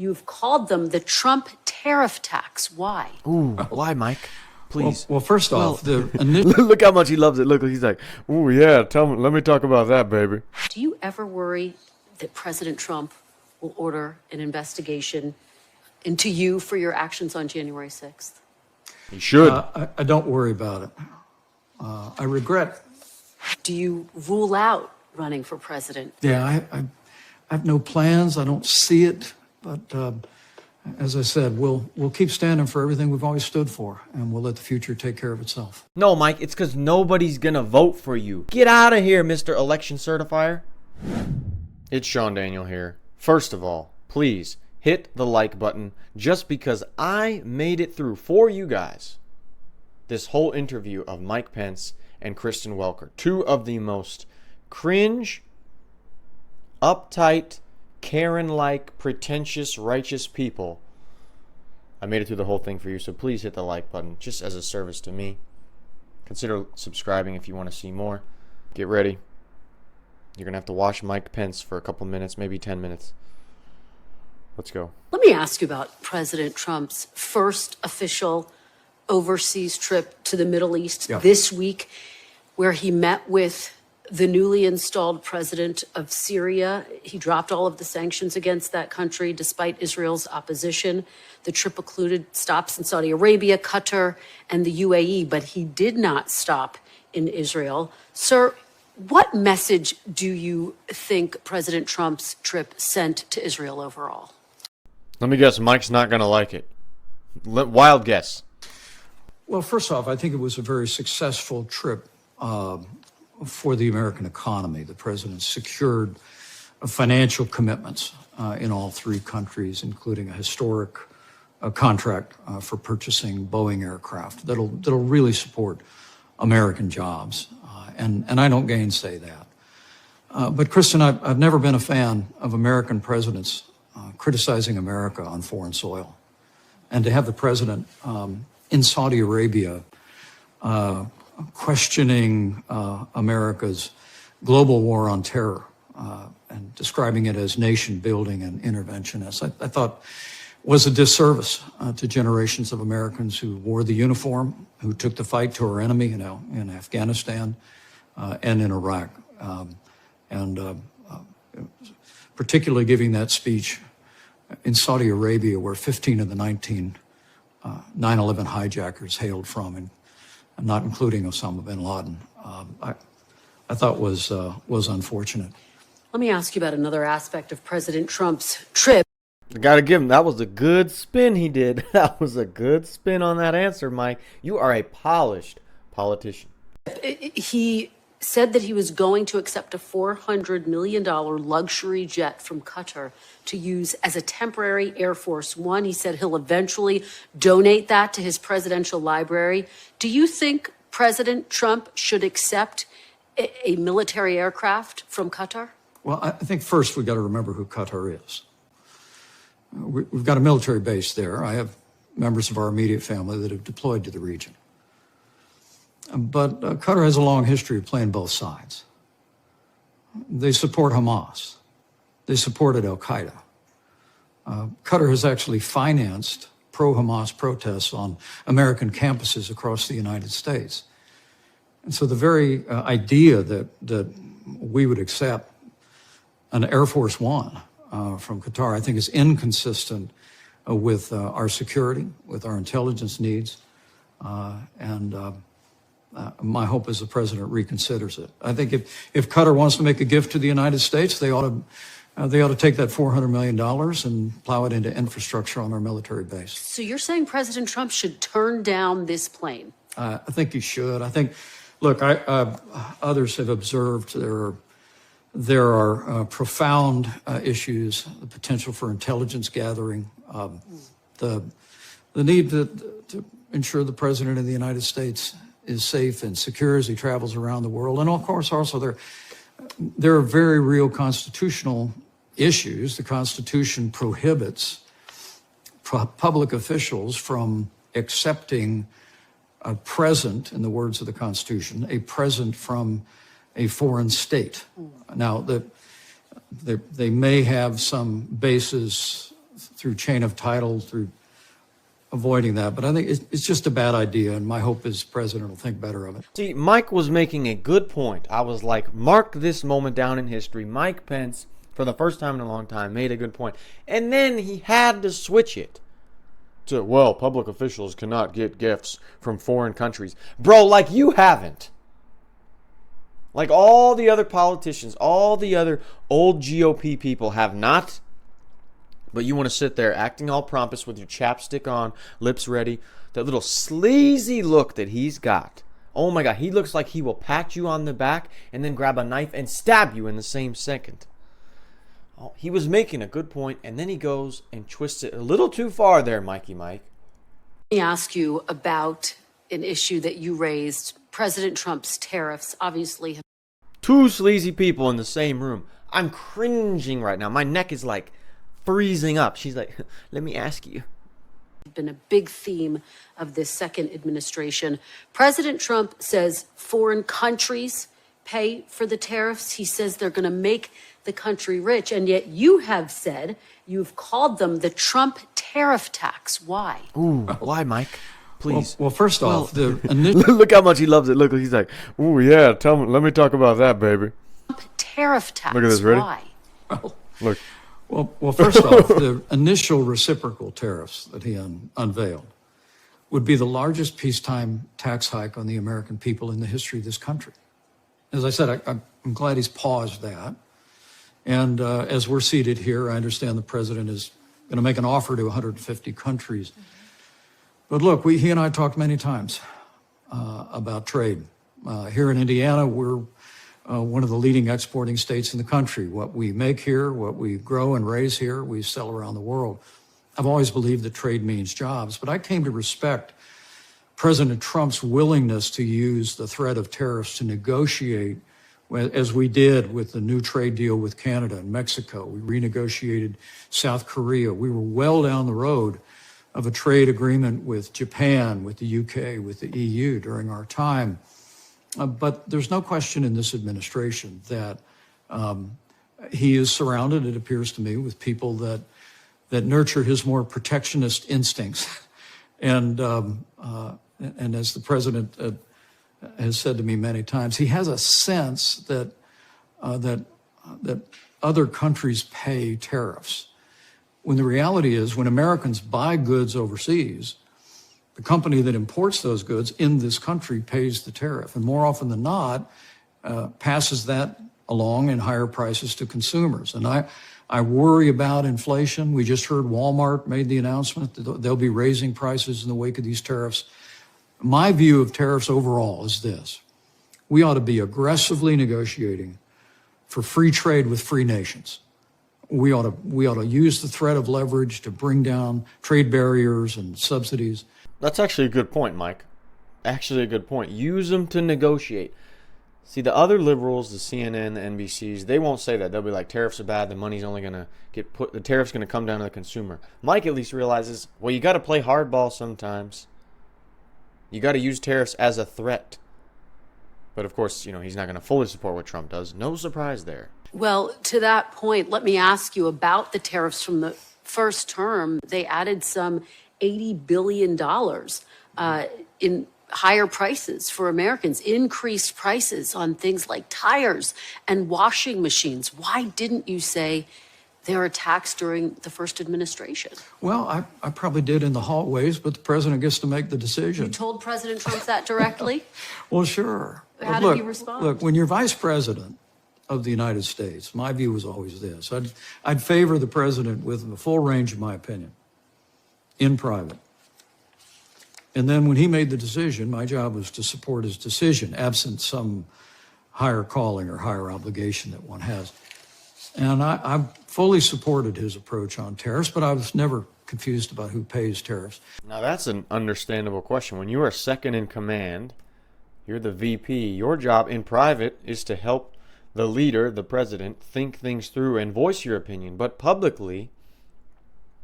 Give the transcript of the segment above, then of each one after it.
You've called them the Trump tariff tax. Why? Ooh, why, Mike? Please. Well, first off, look how much he loves it. Look, he's like, ooh, yeah, let me talk about that, baby. Do you ever worry that President Trump will order an investigation into you for your actions on January 6th? He should. I don't worry about it. I regret. Do you rule out running for president? Yeah, I have no plans. I don't see it. But as I said, we'll keep standing for everything we've always stood for, and we'll let the future take care of itself. No, Mike, it's because nobody's going to vote for you. Get out of here, Mr. Election Certifier. It's SeanDaniel here. First of all, please hit the like button just because I made it through for you guys this whole interview of Mike Pence and Kristen Welker, two of the most cringe, uptight, Karen-like, pretentious, righteous people. I made it through the whole thing for you, so please hit the like button just as a service to me. Consider subscribing if you want to see more. Get ready. You're going to have to watch Mike Pence for a couple minutes, maybe 10 minutes. Let's go. Let me ask you about President Trump's first official overseas trip to the Middle East this week, where he met with the newly installed president of Syria. He dropped all of the sanctions against that country despite Israel's opposition. The trip included stops in Saudi Arabia, Qatar, and the UAE, but he did not stop in Israel. Sir, what message do you think President Trump's trip sent to Israel overall? Let me guess, Mike's not going to like it. Wild guess. Well, first off, I think it was a very successful trip for the American economy. The president secured financial commitments in all three countries, including a historic contract for purchasing Boeing aircraft that'll really support American jobs. And I don't gainsay that. But Kristen, I've never been a fan of American presidents criticizing America on foreign soil. And to have the president in Saudi Arabia questioning America's global war on terror and describing it as nation building and interventionist, I thought was a disservice to generations of Americans who wore the uniform, who took the fight to our enemy, in Afghanistan and in Iraq. Particularly giving that speech in Saudi Arabia, where 15 of the 19 9/11 hijackers hailed from, and not including Osama bin Laden, I thought was unfortunate. Let me ask you about another aspect of President Trump's trip. I gotta give him, that was a good spin he did. That was a good spin on that answer, Mike. You are a polished politician. He said that he was going to accept a $400 million luxury jet from Qatar to use as a temporary Air Force One. He said he'll eventually donate that to his presidential library. Do you think President Trump should accept a military aircraft from Qatar? Well, I think first we've got to remember who Qatar is. We've got a military base there. I have members of our immediate family that have deployed to the region. But Qatar has a long history of playing both sides. They support Hamas. They supported al-Qaeda. Qatar has actually financed pro-Hamas protests on American campuses across the United States. And so the very idea that we would accept an Air Force One from Qatar, I think, is inconsistent with our security, with our intelligence needs, my hope is the president reconsiders it. I think if Qatar wants to make a gift to the United States, they ought to take that $400 million and plow it into infrastructure on our military base. So you're saying President Trump should turn down this plane? I think he should. I think, look, others have observed there are profound issues, the potential for intelligence gathering, the need to ensure the president of the United States is safe and secure as he travels around the world. And of course, also there are very real constitutional issues. The Constitution prohibits public officials from accepting a present, in the words of the Constitution, a present from a foreign state. Now, they may have some basis through chain of title, through avoiding that. But I think it's just a bad idea, and my hope is the president will think better of it. See, Mike was making a good point. I was like, mark this moment down in history. Mike Pence, for the first time in a long time, made a good point. And then he had to switch it to, well, public officials cannot get gifts from foreign countries. Bro, like you haven't. Like all the other politicians, all the other old GOP people have not. But you want to sit there acting all pompous with your chapstick on, lips ready. That little sleazy look that he's got. Oh my God, he looks like he will pat you on the back and then grab a knife and stab you in the same second. Oh, he was making a good point, and then he goes and twists it a little too far there, Mikey Mike. Let me ask you about an issue that you raised. President Trump's tariffs obviously have Two sleazy people in the same room. I'm cringing right now. My neck is like freezing up. She's like, let me ask you. been a big theme of this second administration. President Trump says foreign countries pay for the tariffs. He says they're going to make the country rich. And yet you have said, you've called them the Trump tariff tax. Why? Ooh, why, Mike? Please. Well, first off, the initial Look how much he loves it. Look, he's like, ooh, yeah, let me talk about that, baby. Trump tariff tax. Look at this, ready? Why? Look. Well, first off, the initial reciprocal tariffs that he unveiled would be the largest peacetime tax hike on the American people in the history of this country. As I said, I'm glad he's paused that. And as we're seated here, I understand the president is going to make an offer to 150 countries. But look, he and I talked many times about trade. Here in Indiana, we're one of the leading exporting states in the country. What we make here, what we grow and raise here, we sell around the world. I've always believed that trade means jobs, but I came to respect President Trump's willingness to use the threat of tariffs to negotiate, as we did with the new trade deal with Canada and Mexico. We renegotiated South Korea. We were well down the road of a trade agreement with Japan, with the UK, with the EU during our time. But there's no question in this administration that he is surrounded, it appears to me, with people that nurture his more protectionist instincts. And as the president has said to me many times, he has a sense that other countries pay tariffs. When the reality is, when Americans buy goods overseas, the company that imports those goods in this country pays the tariff, and more often than not, passes that along in higher prices to consumers. And I worry about inflation. We just heard Walmart made the announcement that they'll be raising prices in the wake of these tariffs. My view of tariffs overall is this: we ought to be aggressively negotiating for free trade with free nations. We ought to use the threat of leverage to bring down trade barriers and subsidies. That's actually a good point, Mike. Actually a good point. Use them to negotiate. See, the other liberals, the CNN, the NBCs, they won't say that. They'll be like, tariffs are bad, the money's only going to get put, the tariff's going to come down to the consumer. Mike at least realizes, well, you got to play hardball sometimes. You got to use tariffs as a threat. But of course, he's not going to fully support what Trump does. No surprise there. Well, to that point, let me ask you about the tariffs from the first term. They added some $80 billion in higher prices for Americans, increased prices on things like tires and washing machines. Why didn't you say they're a tax during the first administration? Well, I probably did in the hallways, but the president gets to make the decision. You told President Trump that directly? Well, sure. How did he respond? Look, when you're vice president of the United States, my view was always this: I'd favor the president with the full range of my opinion in private. And then when he made the decision, my job was to support his decision, absent some higher calling or higher obligation that one has. And I fully supported his approach on tariffs, but I was never confused about who pays tariffs. Now, that's an understandable question. When you are second in command, you're the VP, your job in private is to help the leader, the president, think things through and voice your opinion, but publicly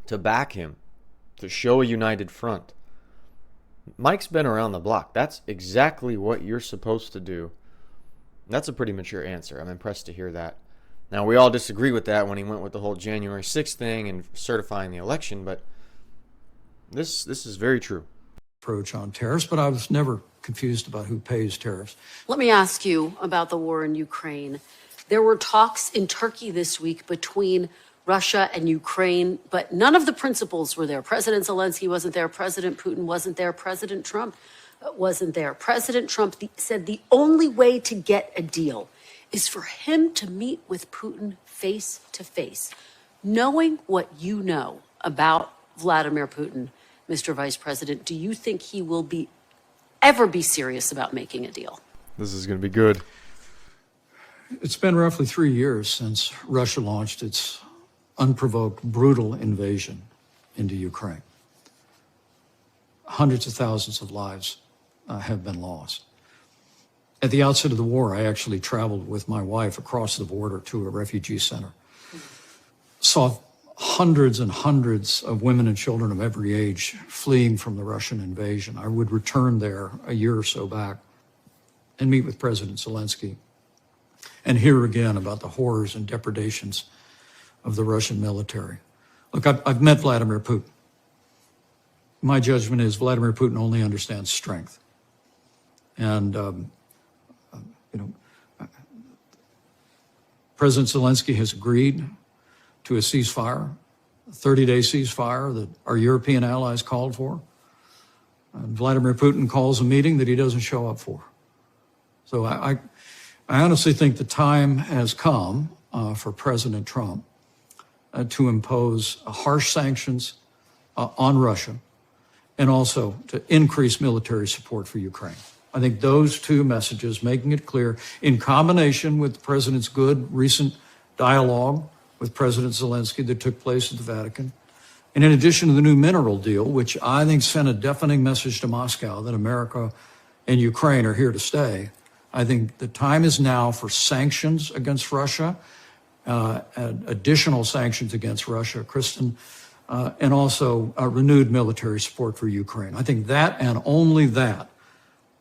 to back him, to show a united front. Mike's been around the block. That's exactly what you're supposed to do. That's a pretty mature answer. I'm impressed to hear that. Now, we all disagree with that when he went with the whole January 6th thing and certifying the election, but this is very true. Approach on tariffs, but I was never confused about who pays tariffs. Let me ask you about the war in Ukraine. There were talks in Turkey this week between Russia and Ukraine, but none of the principals were there. President Zelensky wasn't there. President Putin wasn't there. President Trump wasn't there. President Trump said the only way to get a deal is for him to meet with Putin face to face. Knowing what you know about Vladimir Putin, Mr. Vice President, do you think he will ever be serious about making a deal? This is going to be good. It's been roughly 3 years since Russia launched its unprovoked, brutal invasion into Ukraine. Hundreds of thousands of lives have been lost. At the outset of the war, I actually traveled with my wife across the border to a refugee center. Saw hundreds and hundreds of women and children of every age fleeing from the Russian invasion. I would return there a year or so back and meet with President Zelensky and hear again about the horrors and depredations of the Russian military. Look, I've met Vladimir Putin. My judgment is Vladimir Putin only understands strength. And, President Zelensky has agreed to a ceasefire, a 30-day ceasefire that our European allies called for. And Vladimir Putin calls a meeting that he doesn't show up for. So I honestly think the time has come for President Trump to impose harsh sanctions on Russia and also to increase military support for Ukraine. I think those two messages, making it clear, in combination with the president's good recent dialogue with President Zelensky that took place at the Vatican, and in addition to the new mineral deal, which I think sent a deafening message to Moscow that America and Ukraine are here to stay, I think the time is now for sanctions against Russia, additional sanctions against Russia, Kristen, and also renewed military support for Ukraine. I think that and only that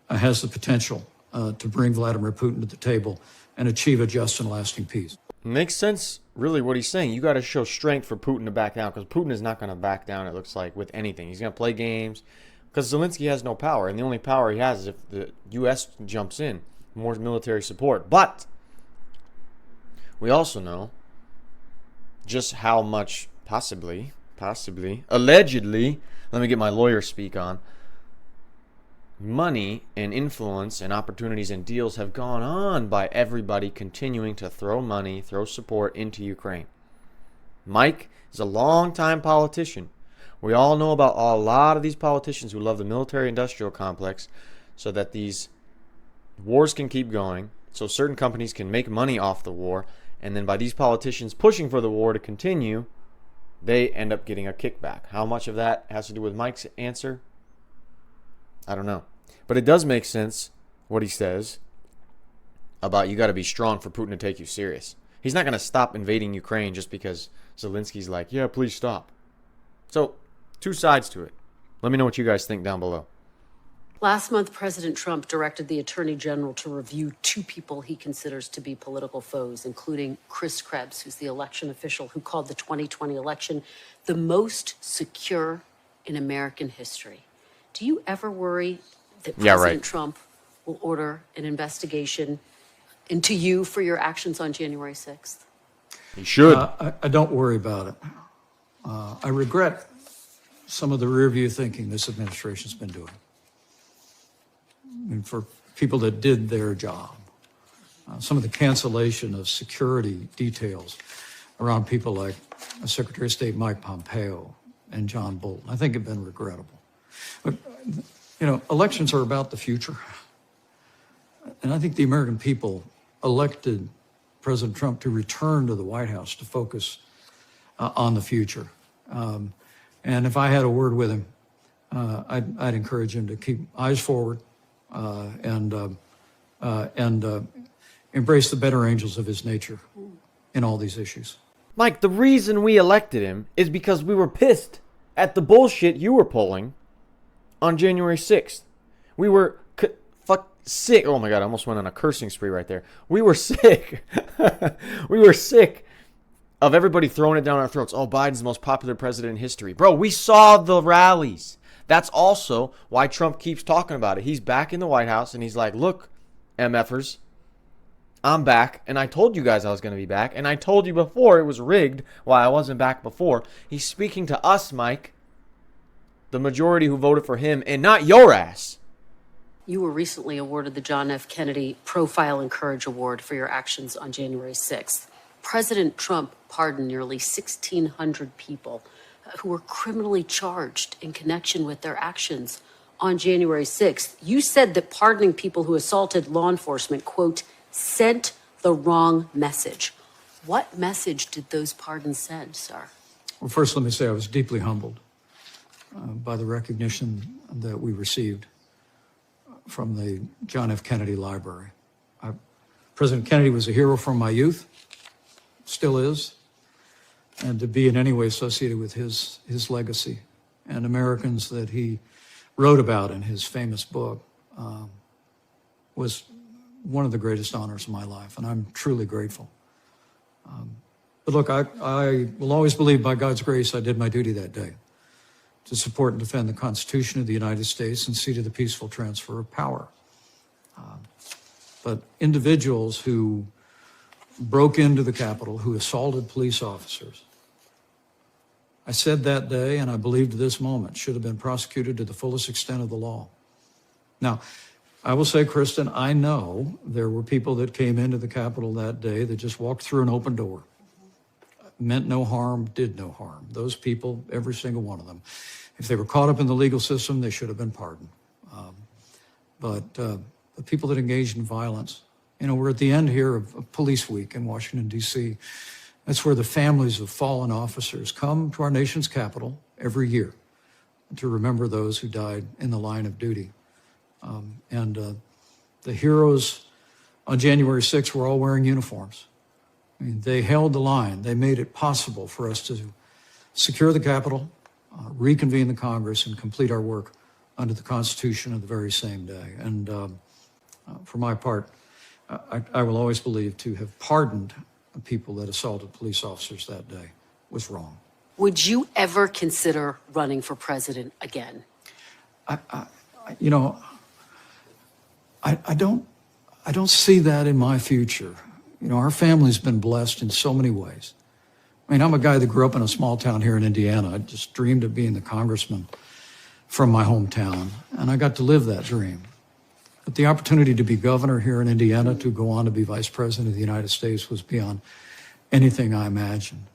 has the potential to bring Vladimir Putin to the table and achieve a just and lasting peace. Makes sense, really, what he's saying. You got to show strength for Putin to back down, because Putin is not going to back down, it looks like, with anything. He's going to play games, because Zelensky has no power, and the only power he has is if the U.S. jumps in, more military support. But we also know just how much possibly, allegedly, let me get my lawyer speak on, money and influence and opportunities and deals have gone on by everybody continuing to throw money, throw support into Ukraine. Mike is a long-time politician. We all know about a lot of these politicians who love the military-industrial complex so that these wars can keep going, so certain companies can make money off the war, and then by these politicians pushing for the war to continue, they end up getting a kickback. How much of that has to do with Mike's answer? I don't know. But it does make sense what he says about you got to be strong for Putin to take you serious. He's not going to stop invading Ukraine just because Zelensky's like, yeah, please stop. So, two sides to it. Let me know what you guys think down below. Last month, President Trump directed the Attorney General to review 2 people he considers to be political foes, including Chris Krebs, who's the election official who called the 2020 election the most secure in American history. Do you ever worry that President Trump will order an investigation into you for your actions on January 6th? He should. I don't worry about it. I regret some of the rear-view thinking this administration's been doing. I mean, for people that did their job, some of the cancellation of security details around people like Secretary of State Mike Pompeo and John Bolton, I think have been regrettable. But, elections are about the future. And I think the American people elected President Trump to return to the White House to focus on the future. And if I had a word with him, I'd encourage him to keep eyes forward and embrace the better angels of his nature in all these issues. Mike, the reason we elected him is because we were pissed at the bullshit you were pulling on January 6th. We were sick. Oh my God, I almost went on a cursing spree right there. We were sick. We were sick of everybody throwing it down our throats. Oh, Biden's the most popular president in history. Bro, we saw the rallies. That's also why Trump keeps talking about it. He's back in the White House and he's like, look, MFers, I'm back. And I told you guys I was going to be back. And I told you before it was rigged why I wasn't back before. He's speaking to us, Mike, the majority who voted for him, and not your ass. You were recently awarded the John F. Kennedy Profile and Courage Award for your actions on January 6th. President Trump pardoned nearly 1,600 people who were criminally charged in connection with their actions on January 6th. You said that pardoning people who assaulted law enforcement, quote, sent the wrong message. What message did those pardons send, sir? Well, first, let me say I was deeply humbled by the recognition that we received from the John F. Kennedy Library. President Kennedy was a hero from my youth, still is, and to be in any way associated with his legacy and Americans that he wrote about in his famous book was one of the greatest honors of my life, and I'm truly grateful. But look, I will always believe by God's grace I did my duty that day to support and defend the Constitution of the United States and see to the peaceful transfer of power. But individuals who broke into the Capitol, who assaulted police officers, I said that day, and I believe to this moment, should have been prosecuted to the fullest extent of the law. Now, I will say, Kristen, I know there were people that came into the Capitol that day that just walked through an open door. Meant no harm, did no harm. Those people, every single one of them, if they were caught up in the legal system, they should have been pardoned. But the people that engaged in violence, you know, we're at the end here of Police Week in Washington, D.C. That's where the families of fallen officers come to our nation's capital every year to remember those who died in the line of duty. The heroes on January 6th were all wearing uniforms. I mean, they held the line. They made it possible for us to secure the Capitol, reconvene the Congress, and complete our work under the Constitution of the very same day. And for my part, I will always believe to have pardoned people that assaulted police officers that day was wrong. Would you ever consider running for president again? I don't see that in my future. You know, our family's been blessed in so many ways. I mean, I'm a guy that grew up in a small town here in Indiana. I just dreamed of being the congressman from my hometown, and I got to live that dream. But the opportunity to be governor here in Indiana, to go on to be vice president of the United States, was beyond anything I imagined.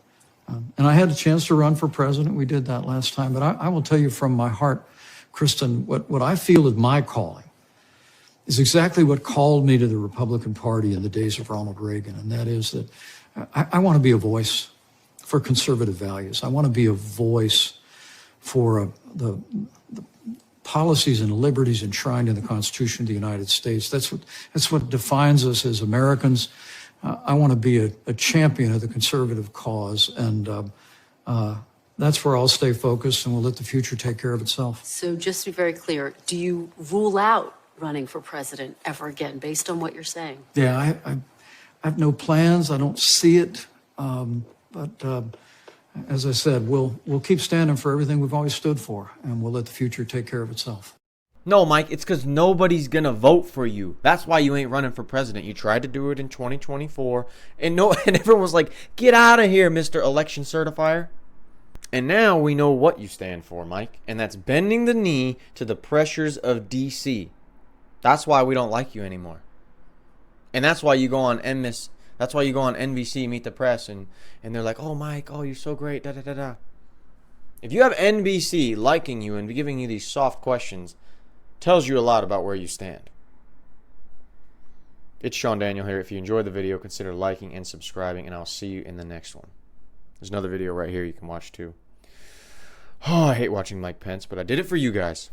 And I had a chance to run for president. We did that last time. But I will tell you from my heart, Kristen, what I feel is my calling is exactly what called me to the Republican Party in the days of Ronald Reagan, and that is that I want to be a voice for conservative values. I want to be a voice for the policies and liberties enshrined in the Constitution of the United States. That's what defines us as Americans. I want to be a champion of the conservative cause, and that's where I'll stay focused, and we'll let the future take care of itself. So just to be very clear, do you rule out running for president ever again, based on what you're saying? Yeah, I have no plans. I don't see it. But as I said, we'll keep standing for everything we've always stood for, and we'll let the future take care of itself. No, Mike, it's because nobody's going to vote for you. That's why you ain't running for president. You tried to do it in 2024, and everyone was like, get out of here, Mr. Election Certifier. And now we know what you stand for, Mike, and that's bending the knee to the pressures of D.C. That's why we don't like you anymore. And that's why you go on That's why you go on NBC, Meet the Press, and they're like, oh, Mike, oh, you're so great, da-da-da-da. If you have NBC liking you and giving you these soft questions, tells you a lot about where you stand. It's itsSeanDaniel here. If you enjoyed the video, consider liking and subscribing, and I'll see you in the next one. There's another video right here you can watch too. Oh, I hate watching Mike Pence, but I did it for you guys.